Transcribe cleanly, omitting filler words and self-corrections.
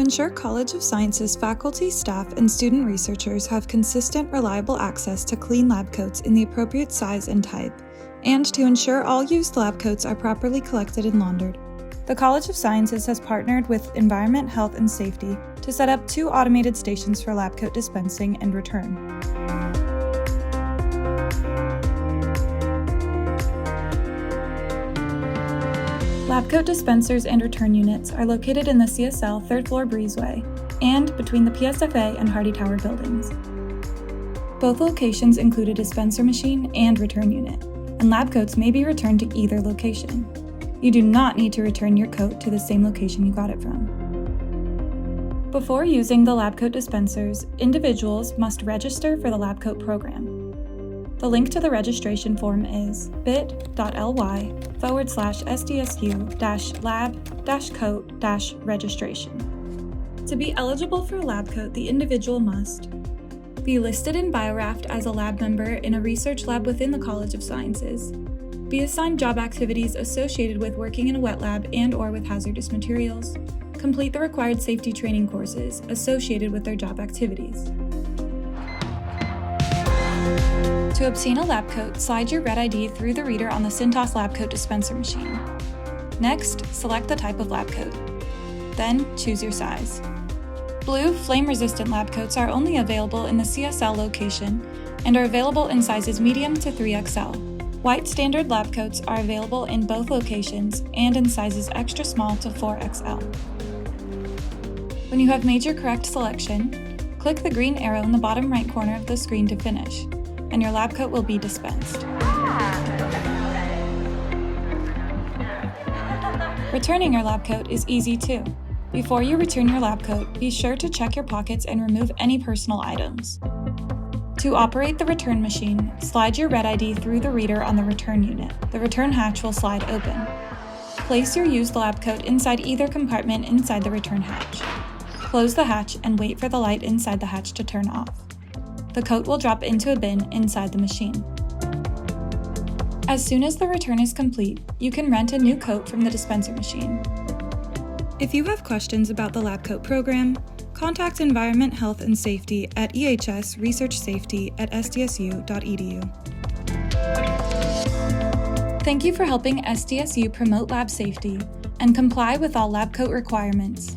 ensure College of Sciences faculty, staff, and student researchers have consistent, reliable access to clean lab coats in the appropriate size and type, and to ensure all used lab coats are properly collected and laundered, the College of Sciences has partnered with Environment, Health, and Safety to set up 2 automated stations for lab coat dispensing and return. Lab coat dispensers and return units are located in the CSL 3rd floor breezeway and between the PSFA and Hardy Tower buildings. Both locations include a dispenser machine and return unit, and lab coats may be returned to either location. You do not need to return your coat to the same location you got it from. Before using the lab coat dispensers, individuals must register for the lab coat program. The link to the registration form is bit.ly/SDSU-lab-coat-registration. To be eligible for a lab coat, the individual must be listed in BioRaft as a lab member in a research lab within the College of Sciences, be assigned job activities associated with working in a wet lab and/or with hazardous materials, complete the required safety training courses associated with their job activities. To obtain a lab coat, slide your red ID through the reader on the Cintas lab coat dispenser machine. Next, select the type of lab coat. Then, choose your size. Blue, flame-resistant lab coats are only available in the CSL location and are available in sizes medium to 3XL. White standard lab coats are available in both locations and in sizes extra small to 4XL. When you have made your correct selection, click the green arrow in the bottom right corner of the screen to finish, and your lab coat will be dispensed. Returning your lab coat is easy too. Before you return your lab coat, be sure to check your pockets and remove any personal items. To operate the return machine, slide your red ID through the reader on the return unit. The return hatch will slide open. Place your used lab coat inside either compartment inside the return hatch. Close the hatch and wait for the light inside the hatch to turn off. The coat will drop into a bin inside the machine. As soon as the return is complete, you can rent a new coat from the dispenser machine. If you have questions about the lab coat program, contact Environment, Health, and Safety at EH&S Research Safety at SDSU.edu. Thank you for helping SDSU promote lab safety and comply with all lab coat requirements.